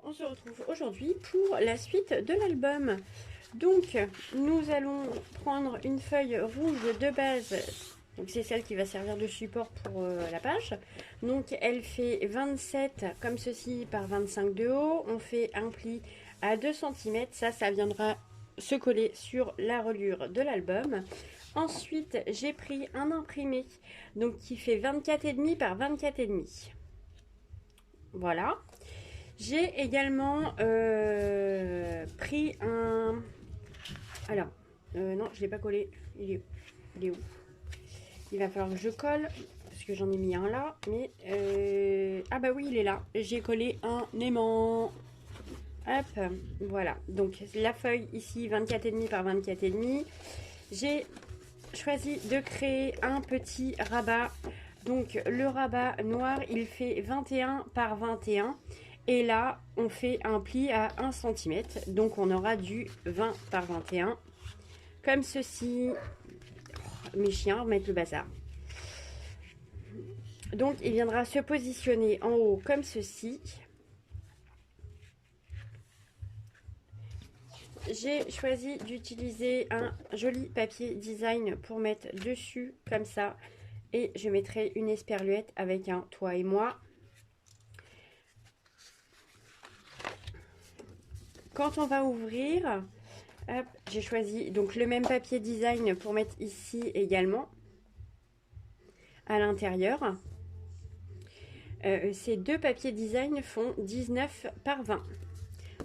On se retrouve aujourd'hui pour la suite de l'album. Donc, nous allons prendre une feuille rouge de base. Donc, c'est celle qui va servir de support pour la page. Donc, elle fait 27 comme ceci par 25 de haut. On fait un pli à 2 cm. Ça viendra se coller sur la reliure de l'album. Ensuite, j'ai pris un imprimé donc qui fait 24,5 par 24,5. Voilà. J'ai également pris un... Alors, non, je ne l'ai pas collé. Il est où? Il va falloir que je colle, parce que j'en ai mis un là. Mais, ah bah oui, il est là. J'ai collé un aimant. Hop, voilà. Donc, la feuille ici, 24,5 par 24,5. J'ai choisi de créer un petit rabat. Donc, le rabat noir, il fait 21 par 21. Et là, on fait un pli à 1 cm. Donc, on aura du 20 par 21. Comme ceci. Oh, mes chiens mettent le bazar. Donc, il viendra se positionner en haut comme ceci. J'ai choisi d'utiliser un joli papier design pour mettre dessus comme ça. Et je mettrai une esperluette avec un toi et moi. Quand on va ouvrir, j'ai choisi donc le même papier design pour mettre ici également à l'intérieur. Ces deux papiers design font 19 par 20.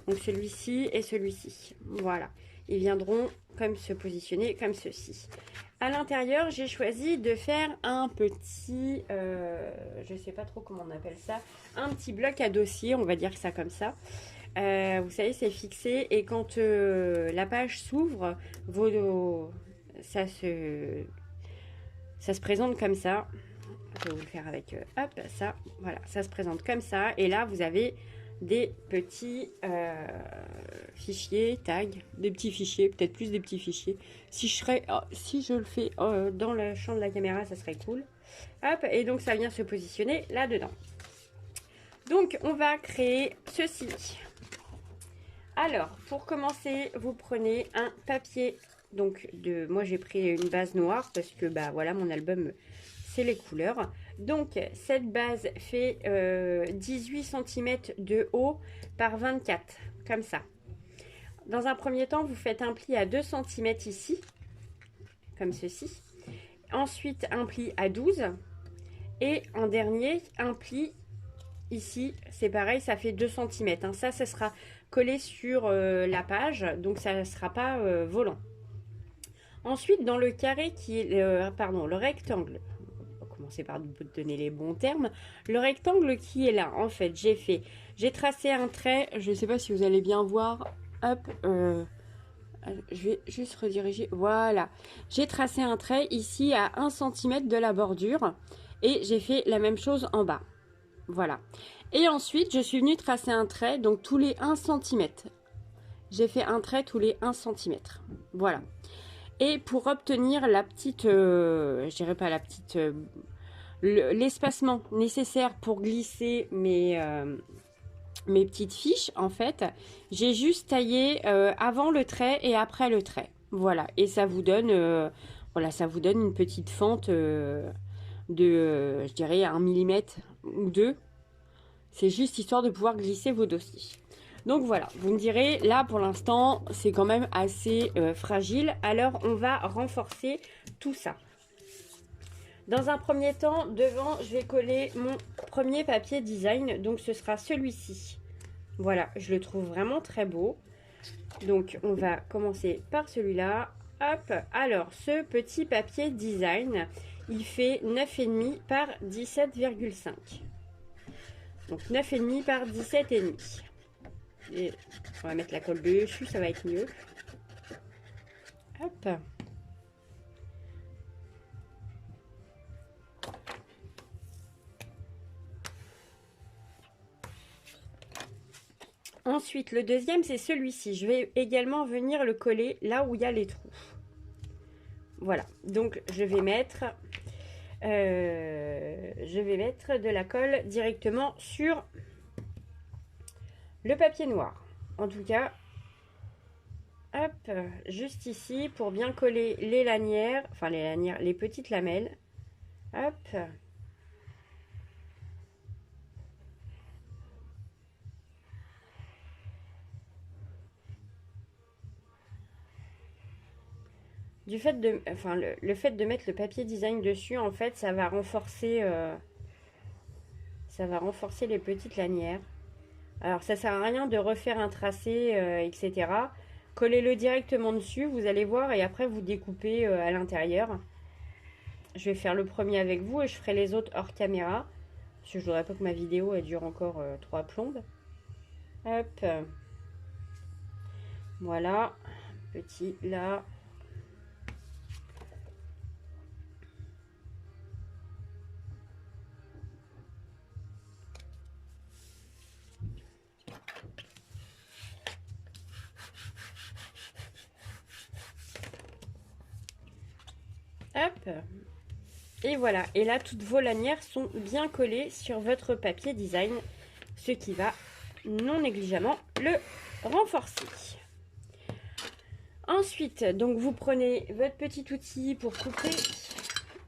Donc celui-ci et celui-ci. Voilà. Ils viendront comme se positionner comme ceci. À l'intérieur, j'ai choisi de faire un petit, je ne sais pas trop comment on appelle ça, un petit bloc à dossier, on va dire ça comme ça. Vous savez, c'est fixé et quand la page s'ouvre, ça se présente comme ça. Je vais vous le faire avec, hop, ça, voilà, ça se présente comme ça. Et là, vous avez des petits fichiers, tags, des petits fichiers, peut-être plus des petits fichiers. Si je le fais dans le champ de la caméra, ça serait cool. Hop, et donc ça vient se positionner là-dedans. Donc, on va créer ceci. Alors, pour commencer, vous prenez un papier. Donc, moi j'ai pris une base noire parce que, bah voilà, mon album, c'est les couleurs. Donc, cette base fait 18 cm de haut par 24, comme ça. Dans un premier temps, vous faites un pli à 2 cm ici, comme ceci. Ensuite, un pli à 12. Et en dernier, un pli ici, c'est pareil, ça fait 2 cm. Hein. Ça sera collé sur la page, donc ça ne sera pas volant. Ensuite, dans le carré qui est, le rectangle, on va commencer par donner les bons termes. Le rectangle qui est là, en fait, j'ai tracé un trait, je ne sais pas si vous allez bien voir, hop, je vais juste rediriger, voilà. J'ai tracé un trait ici à 1 cm de la bordure et j'ai fait la même chose en bas. Voilà. Et ensuite, je suis venue tracer un trait, donc tous les 1 cm. J'ai fait un trait tous les 1 cm. Voilà. Et pour obtenir la petite, je dirais pas la petite, l'espacement nécessaire pour glisser mes petites fiches, en fait, j'ai juste taillé avant le trait et après le trait. Voilà. Et ça vous donne, voilà, ça vous donne une petite fente de, je dirais, 1 mm ou 2. C'est juste histoire de pouvoir glisser vos dossiers. Donc voilà, vous me direz, là pour l'instant, c'est quand même assez fragile. Alors on va renforcer tout ça. Dans un premier temps, devant, je vais coller mon premier papier design. Donc ce sera celui-ci. Voilà, je le trouve vraiment très beau. Donc on va commencer par celui-là. Hop, alors ce petit papier design, il fait 9,5 par 17,5. Donc 9,5 par 17,5. Et on va mettre la colle dessus, ça va être mieux. Hop. Ensuite, le deuxième, c'est celui-ci. Je vais également venir le coller là où il y a les trous. Voilà. Donc, je vais mettre de la colle directement sur le papier noir. En tout cas, hop, juste ici pour bien coller les lanières, enfin les lanières, les petites lamelles. Hop. Du fait de, enfin le fait de mettre le papier design dessus, en fait, ça va renforcer les petites lanières. Alors ça sert à rien de refaire un tracé, etc. Collez-le directement dessus, vous allez voir, et après vous découpez à l'intérieur. Je vais faire le premier avec vous et je ferai les autres hors caméra. Parce que je voudrais pas que ma vidéo elle dure encore 3 plombes. Hop. Voilà. Petit là. Hop. Et voilà. Et là, toutes vos lanières sont bien collées sur votre papier design. Ce qui va non négligemment le renforcer. Ensuite, donc vous prenez votre petit outil pour couper.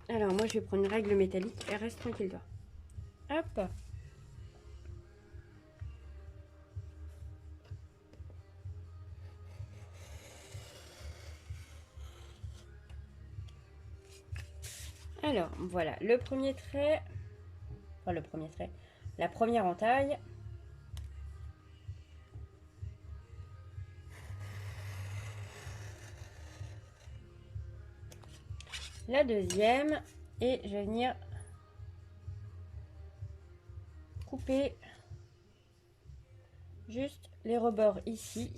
Alors moi je vais prendre une règle métallique. Reste tranquille toi. Hop. Alors voilà, le premier trait. Enfin le premier trait. La première entaille. La deuxième. Et je vais venir couper juste les rebords ici.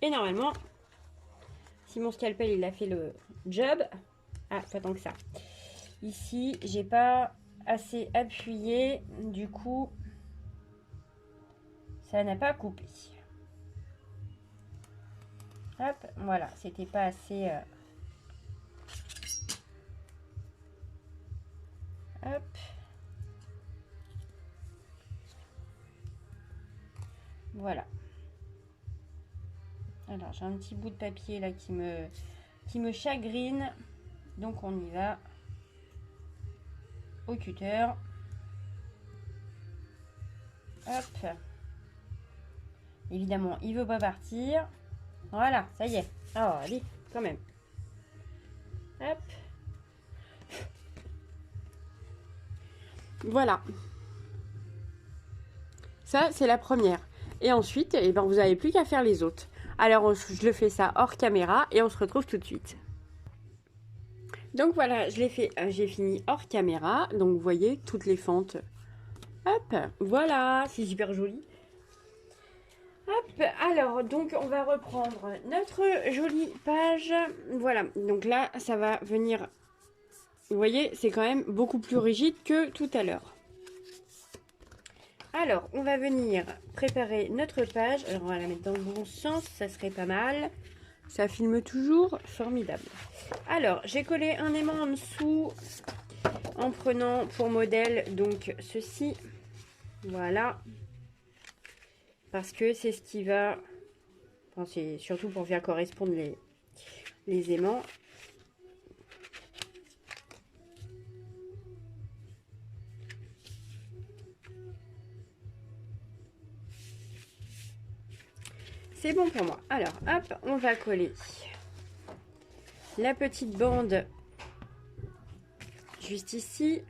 Et normalement, si mon scalpel il a fait le job, ah pas tant que ça. Ici, j'ai pas assez appuyé, du coup, ça n'a pas coupé. Hop, voilà, c'était pas assez. Hop. Voilà. Alors, j'ai un petit bout de papier là qui me chagrine. Donc, on y va au cutter. Hop. Évidemment, il veut pas partir. Voilà, ça y est. Ah, allez, quand même. Hop. Voilà. Ça, c'est la première. Et ensuite, eh ben, vous n'avez plus qu'à faire les autres. Alors, je le fais ça hors caméra et on se retrouve tout de suite. Donc voilà, je l'ai fait, j'ai fini hors caméra. Donc vous voyez toutes les fentes. Hop, voilà, c'est super joli. Hop, alors donc on va reprendre notre jolie page. Voilà, donc là ça va venir. Vous voyez, c'est quand même beaucoup plus rigide que tout à l'heure. Alors, on va venir préparer notre page. Alors, on va la mettre dans le bon sens, ça serait pas mal. Ça filme toujours, formidable. Alors, j'ai collé un aimant en dessous en prenant pour modèle donc ceci. Voilà. Parce que c'est ce qui va... Enfin, c'est surtout pour faire correspondre les aimants. C'est bon pour moi. Alors, hop, on va coller la petite bande juste ici.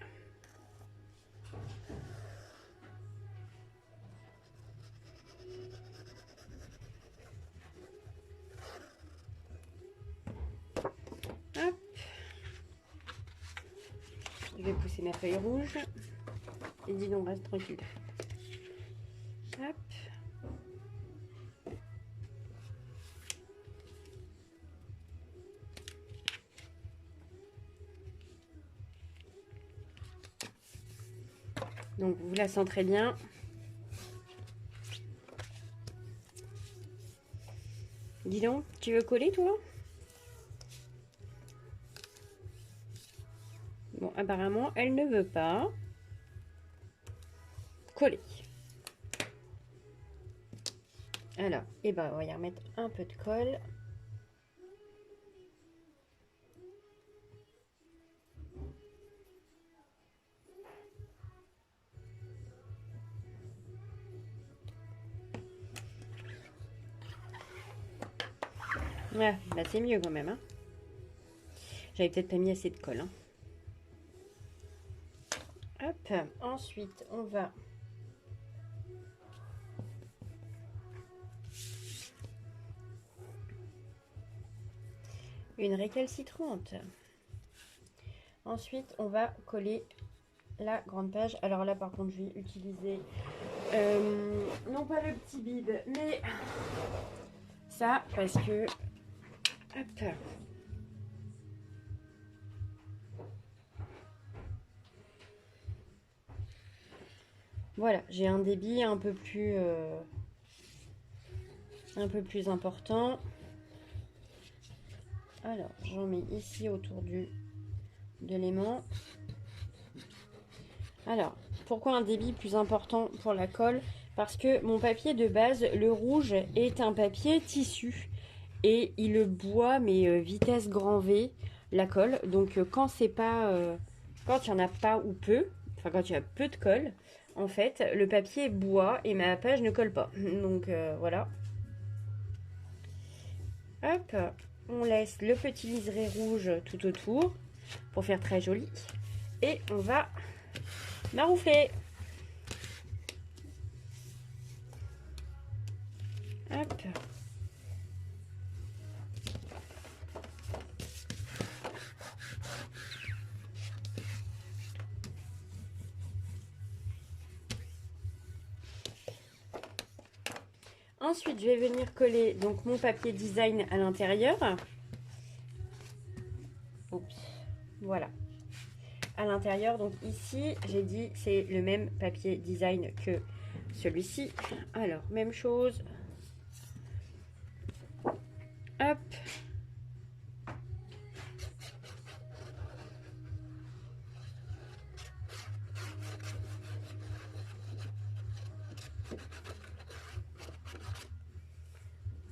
Hop. Je vais pousser ma feuille rouge. Et dis donc, reste tranquille. Hop. Donc vous la centrez bien. Dis donc, tu veux coller toi? Bon, apparemment, elle ne veut pas coller. Alors, et ben, on va y remettre un peu de colle. Ouais, bah c'est mieux quand même. Hein. J'avais peut-être pas mis assez de colle. Hein. Hop, ensuite on va une récalcitrante. Ensuite on va coller la grande page. Alors là par contre je vais utiliser non pas le petit bib mais ça parce que hop. Voilà, j'ai un débit un peu plus important. Alors, j'en mets ici autour de l'aimant. Alors, pourquoi un débit plus important pour la colle? Parce que mon papier de base, le rouge, est un papier tissu. Et il boit, mais vitesse grand V, la colle. Donc, quand c'est pas... quand il n'y en a pas ou peu, enfin quand il y a peu de colle, en fait, le papier boit et ma page ne colle pas. Donc, voilà. Hop, on laisse le petit liseré rouge tout autour pour faire très joli. Et on va maroufler. Hop. Ensuite, je vais venir coller donc mon papier design à l'intérieur. Oups, voilà. À l'intérieur, donc ici, j'ai dit c'est le même papier design que celui-ci. Alors, même chose. Hop.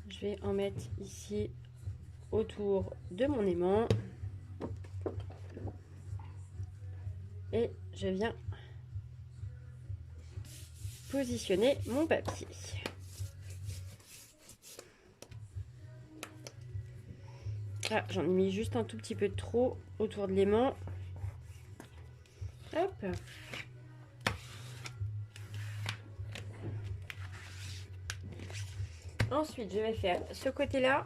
Je vais en mettre ici autour de mon aimant. Et je viens positionner mon papier. Ah, j'en ai mis juste un tout petit peu de trop autour de l'aimant. Hop. Ensuite, je vais faire ce côté-là.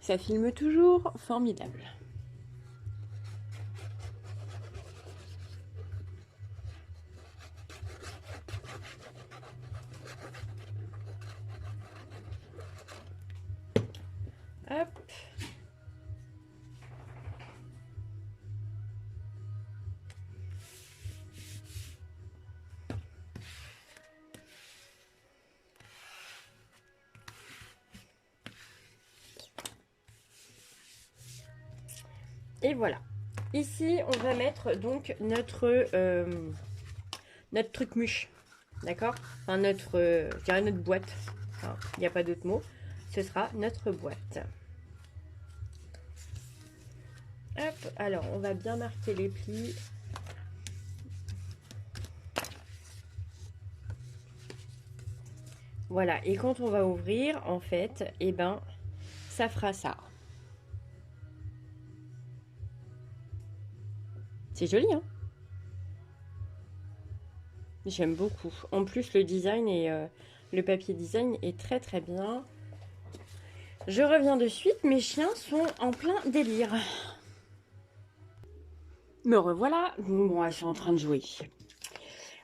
Ça filme toujours, formidable. Hop. Et voilà. Ici, on va mettre donc notre truc mûche. D'accord? Enfin, je dirais notre boîte. Il n'y a pas d'autre mot. Ce sera notre boîte. Hop, alors on va bien marquer les plis. Voilà, et quand on va ouvrir, en fait, eh ben, ça fera ça. C'est joli, hein? J'aime beaucoup. En plus, le design et le papier design est très très bien. Je reviens de suite, mes chiens sont en plein délire. Me revoilà. Bon, ils sont en train de jouer.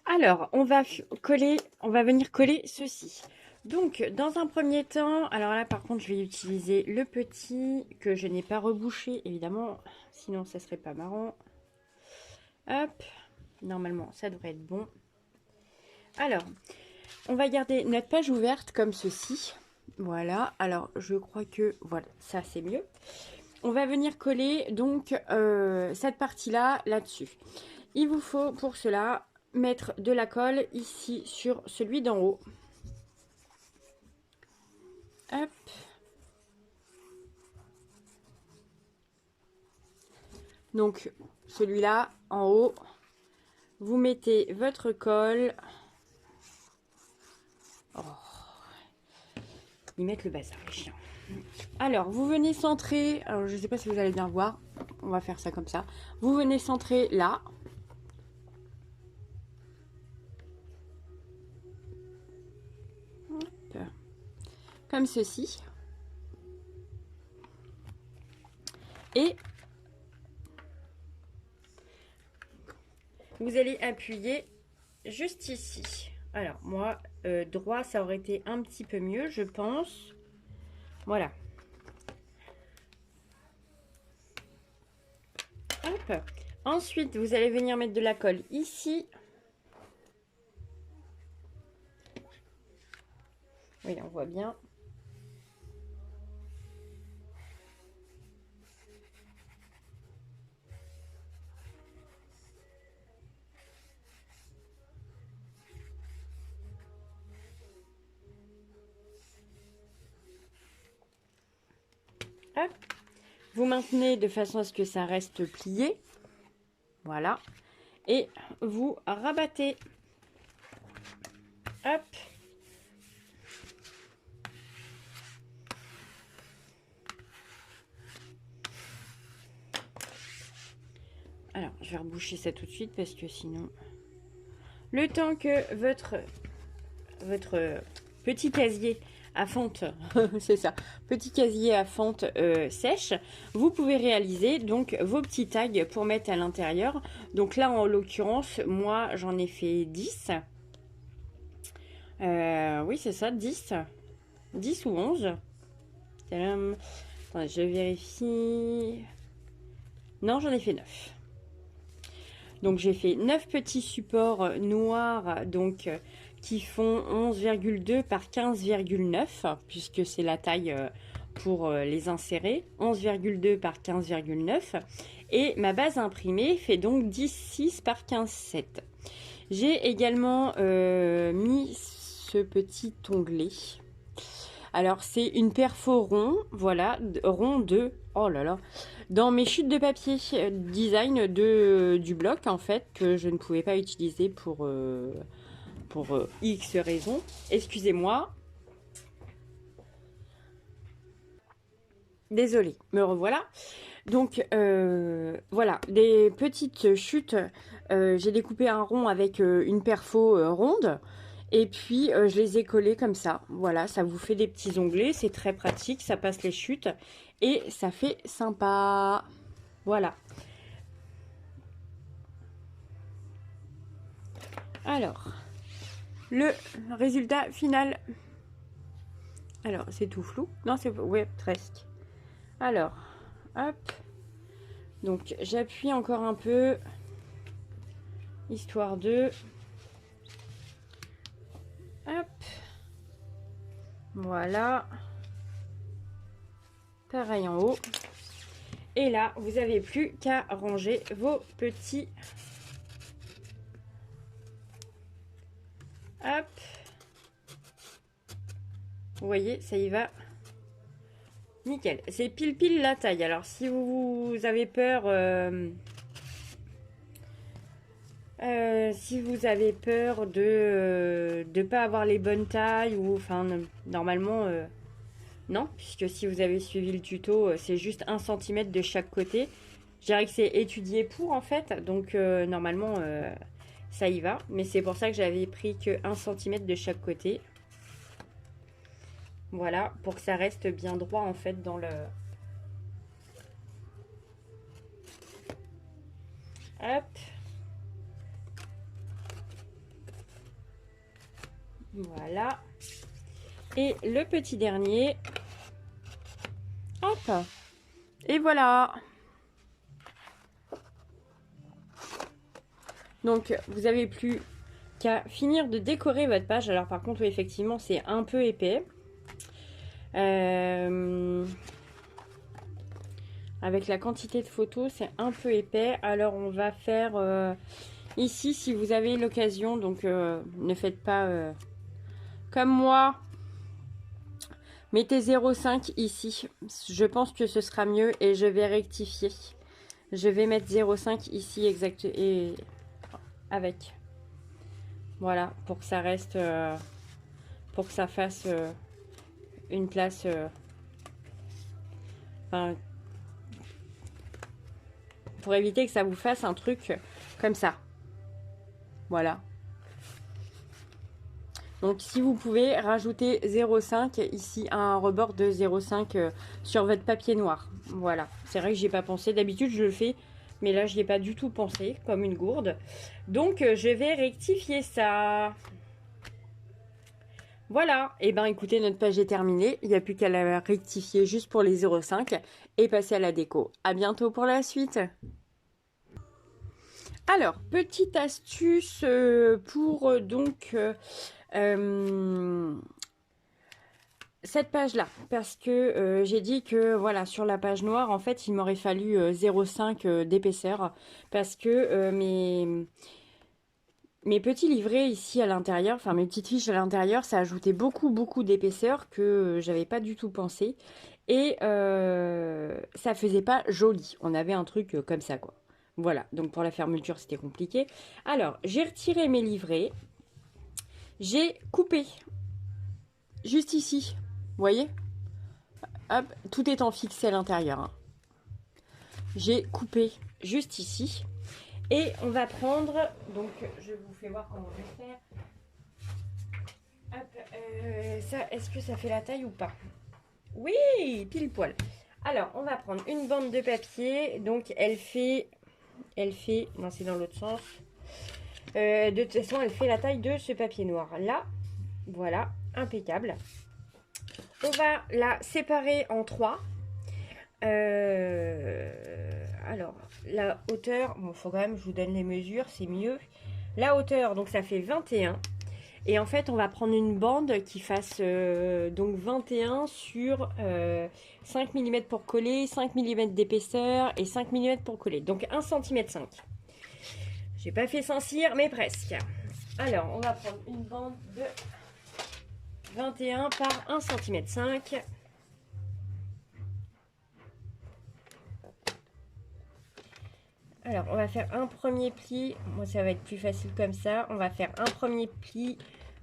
Alors, on va venir coller ceci. Donc, dans un premier temps, alors là, par contre, je vais utiliser le petit que je n'ai pas rebouché, évidemment, sinon ça serait pas marrant. Hop, normalement, ça devrait être bon. Alors, on va garder notre page ouverte comme ceci. Voilà, alors je crois que, voilà, ça c'est mieux. on va venir coller donc cette partie-là là-dessus. Il vous faut pour cela mettre de la colle ici sur celui d'en haut. Hop. Donc celui-là en haut, vous mettez votre colle. Oh. Ils mettent le bazar, les chiens. Alors, vous venez centrer. Alors, je ne sais pas si vous allez bien voir. On va faire ça comme ça. Vous venez centrer là. Hop. Comme ceci. Et vous allez appuyer juste ici. Alors, moi, droit, ça aurait été un petit peu mieux, je pense. Voilà. Hop. Ensuite, vous allez venir mettre de la colle ici. Oui, on voit bien. Hop. Vous maintenez de façon à ce que ça reste plié. Voilà. Et vous rabattez. Hop. Alors, je vais reboucher ça tout de suite parce que sinon... Le temps que votre petit casier à fente, c'est ça, petit casier à fente sèche, vous pouvez réaliser donc vos petits tags pour mettre à l'intérieur. Donc là, en l'occurrence, moi, j'en ai fait 10. Oui, c'est ça, 10. 10 ou 11. Tadam. Attendez, je vérifie. Non, j'en ai fait 9. Donc j'ai fait 9 petits supports noirs donc qui font 11,2 par 15,9 puisque c'est la taille pour les insérer. 11,2 par 15,9 et ma base imprimée fait donc 10,6 par 15,7. J'ai également mis ce petit onglet. Alors c'est une perfo rond, voilà, rond de, oh là là, dans mes chutes de papier design du bloc en fait, que je ne pouvais pas utiliser pour X raisons. Excusez-moi. Désolée, me revoilà. Donc voilà, des petites chutes. J'ai découpé un rond avec une perfo ronde. Et puis, je les ai collés comme ça. Voilà, ça vous fait des petits onglets. C'est très pratique, ça passe les chutes. Et ça fait sympa. Voilà. Alors, le résultat final. Alors, c'est tout flou. Non, c'est... Ouais, presque. Alors, hop. Donc, j'appuie encore un peu. Histoire de... Hop. Voilà. Pareil en haut. Et là, vous n'avez plus qu'à ranger vos petits... Hop. Vous voyez, ça y va. Nickel. C'est pile la taille. Alors, si vous avez peur... si vous avez peur de ne pas avoir les bonnes tailles ou enfin normalement non, puisque si vous avez suivi le tuto c'est juste 1 cm de chaque côté. Je dirais que c'est étudié pour en fait, donc normalement ça y va, mais c'est pour ça que j'avais pris que 1 cm de chaque côté. Voilà, pour que ça reste bien droit en fait dans le... Hop. Voilà. Et le petit dernier. Hop. Et voilà. Donc, vous avez plus qu'à finir de décorer votre page. Alors, par contre, oui, effectivement, c'est un peu épais. avec la quantité de photos, c'est un peu épais. Alors on va faire ici, si vous avez l'occasion, donc ne faites pas comme moi. Mettez 0,5 ici. Je pense que ce sera mieux et je vais rectifier. Je vais mettre 0,5 ici exact et avec. Voilà, pour que ça reste, pour que ça fasse une place. Enfin, pour éviter que ça vous fasse un truc comme ça. Voilà. Donc si vous pouvez rajouter 0,5 ici un rebord de 0,5 sur votre papier noir. Voilà, c'est vrai que j'y ai pas pensé. D'habitude je le fais, mais là je n'y ai pas du tout pensé, comme une gourde. Donc je vais rectifier ça. Voilà, et ben écoutez, notre page est terminée. Il n'y a plus qu'à la rectifier juste pour les 0,5 et passer à la déco. À bientôt pour la suite. Alors, petite astuce pour donc cette page-là, parce que j'ai dit que voilà, sur la page noire, en fait, il m'aurait fallu 0,5 d'épaisseur, parce que mes petits livrets ici à l'intérieur, enfin mes petites fiches à l'intérieur, ça ajoutait beaucoup d'épaisseur que j'avais pas du tout pensé, et ça faisait pas joli. On avait un truc comme ça, quoi. Voilà, donc pour la fermeture, c'était compliqué. Alors, j'ai retiré mes livrets. J'ai coupé. Juste ici. Vous voyez? Hop, tout étant fixé à l'intérieur. Hein. J'ai coupé juste ici. Et on va prendre... Donc, je vous fais voir comment je vais faire. Hop, ça, est-ce que ça fait la taille ou pas? Oui, pile poil. Alors, on va prendre une bande de papier. Donc, elle fait... Non, c'est dans l'autre sens. De toute façon, elle fait la taille de ce papier noir. Là, voilà, impeccable. On va la séparer en 3. Alors, la hauteur, bon, faut quand même, je vous donne les mesures, c'est mieux. La hauteur, donc ça fait 21. Et en fait, on va prendre une bande qui fasse donc 21 sur 5 mm pour coller, 5 mm d'épaisseur et 5 mm pour coller. Donc 1 cm 5. J'ai pas fait Saint-Cyr, mais presque. Alors, on va prendre une bande de 21 par 1 cm 5. Alors, on va faire un premier pli. Moi, ça va être plus facile comme ça. On va faire un premier pli,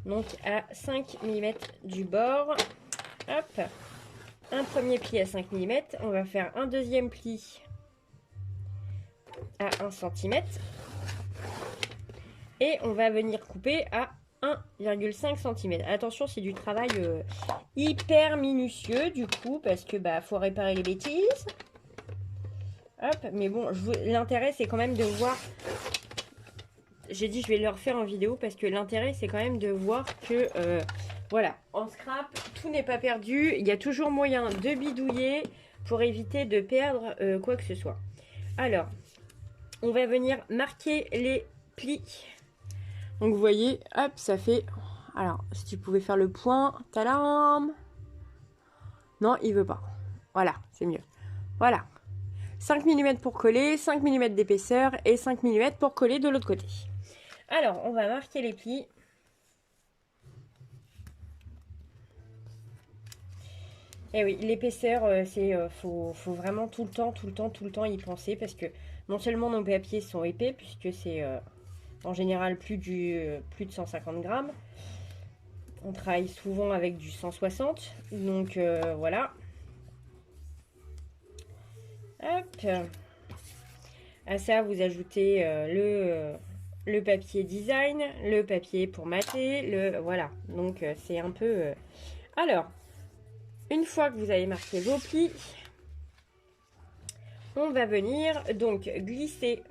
donc à 5 mm du bord. Hop. Un premier pli à 5 mm. On va faire un deuxième pli à 1 cm. Et on va venir couper à 1,5 cm. Attention, c'est du travail hyper minutieux du coup, parce que bah faut réparer les bêtises. Hop, mais bon, l'intérêt c'est quand même de voir. J'ai dit je vais le refaire en vidéo parce que l'intérêt c'est quand même de voir que voilà, en scrap, tout n'est pas perdu. Il y a toujours moyen de bidouiller pour éviter de perdre quoi que ce soit. Alors, on va venir marquer les plis. Donc vous voyez, hop, ça fait... Alors, si tu pouvais faire le point, tadam! Non, il veut pas. Voilà, c'est mieux. Voilà. 5 mm pour coller, 5 mm d'épaisseur et 5 mm pour coller de l'autre côté. Alors, on va marquer les plis. Et oui, l'épaisseur, faut vraiment tout le temps y penser parce que non seulement nos papiers sont épais puisque c'est... en général plus de 150 grammes. On travaille souvent avec du 160. Donc voilà. Hop. À ça, vous ajoutez le papier design, le papier pour mater. Voilà. Donc c'est un peu... Alors, une fois que vous avez marqué vos plis, on va venir donc glisser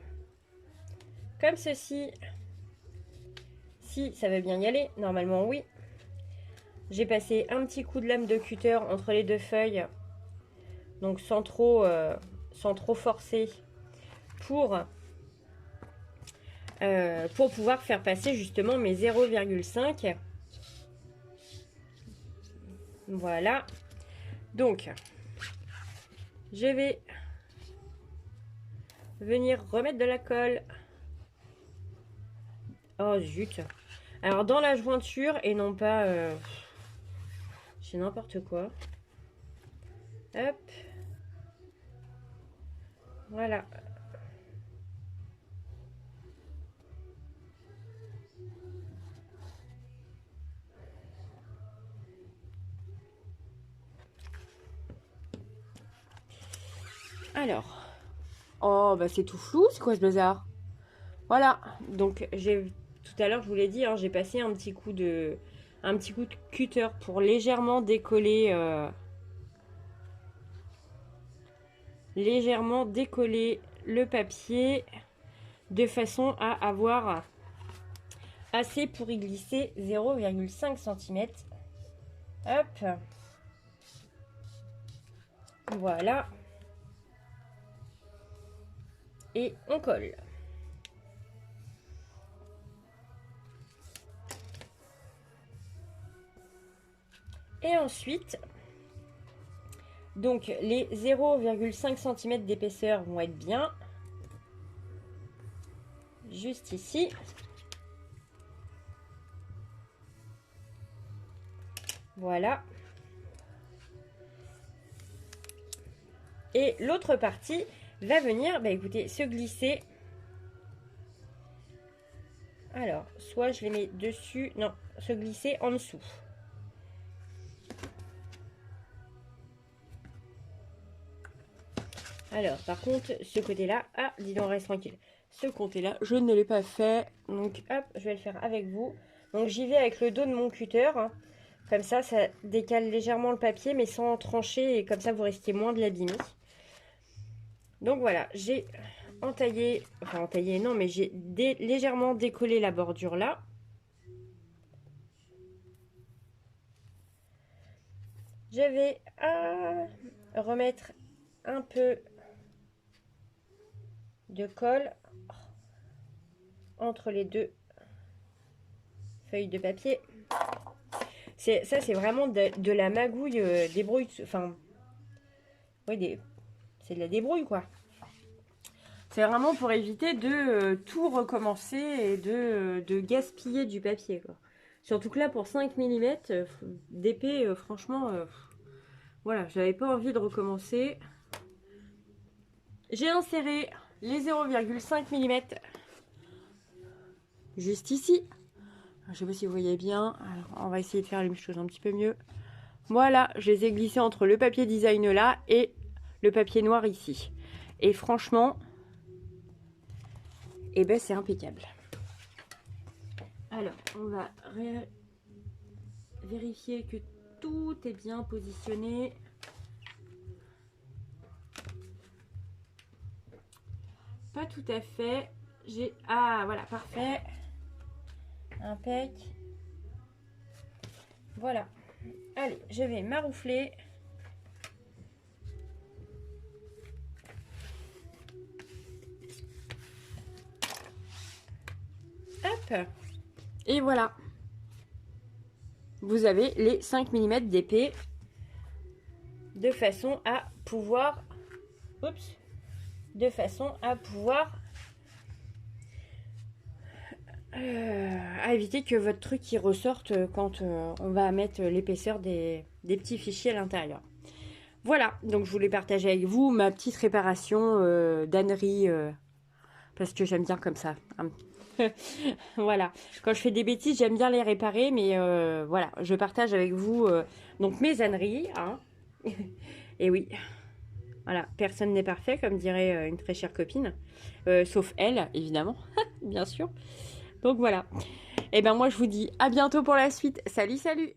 comme ceci. Si ça va bien y aller, normalement oui. J'ai passé un petit coup de lame de cutter entre les deux feuilles, donc sans trop forcer, pour pouvoir faire passer justement mes 0,5. Voilà. Donc, je vais venir remettre de la colle. Oh zut. Alors dans la jointure et non pas c'est n'importe quoi. Hop. Voilà. Alors. Oh bah c'est tout flou, c'est quoi ce bazar? Voilà. Donc j'ai tout à l'heure je vous l'ai dit, hein, j'ai passé un petit coup de cutter pour légèrement décoller le papier de façon à avoir assez pour y glisser 0,5 cm. Hop. Voilà. Et on colle. Et ensuite, donc les 0,5 cm d'épaisseur vont être bien juste ici. Voilà. Et l'autre partie va venir, bah écoutez, se glisser. Alors, soit je les mets dessus, non, se glisser en dessous. Alors, par contre, ce côté-là, ah, dis donc, reste tranquille. Ce côté-là, je ne l'ai pas fait. Donc, hop, je vais le faire avec vous. Donc, j'y vais avec le dos de mon cutter. Comme ça décale légèrement le papier, mais sans trancher. Et comme ça, vous restez moins de l'abîmer. Donc, voilà, j'ai entaillé, enfin, entaillé, non, mais j'ai légèrement décollé la bordure là. Je vais remettre un peu de colle entre les deux feuilles de papier. Ça, c'est vraiment de la magouille, débrouille, enfin, oui, c'est de la débrouille, quoi. C'est vraiment pour éviter de tout recommencer et de gaspiller du papier, quoi. Surtout que là, pour 5 mm d'épée, franchement, voilà, j'avais pas envie de recommencer. J'ai inséré les 0,5 mm juste ici. Je sais pas si vous voyez bien. Alors, on va essayer de faire les choses un petit peu mieux. Voilà, je les ai glissés entre le papier design là et le papier noir ici. Et franchement, eh ben, c'est impeccable. Alors, on va vérifier que tout est bien positionné. Pas tout à fait. Ah, voilà, parfait. Impec. Voilà. Allez, je vais maroufler. Hop. Et voilà. Vous avez les 5 mm d'épée de façon à pouvoir... Oups. De façon à pouvoir... à éviter que votre truc y ressorte quand on va mettre l'épaisseur des petits fichiers à l'intérieur. Voilà, donc je voulais partager avec vous ma petite réparation d'ânerie parce que j'aime bien comme ça. Voilà, quand je fais des bêtises, j'aime bien les réparer, mais voilà, je partage avec vous donc mes âneries. Hein. Et oui, voilà, personne n'est parfait, comme dirait une très chère copine, sauf elle, évidemment, bien sûr. Donc voilà. Et ben moi je vous dis à bientôt pour la suite. Salut, salut!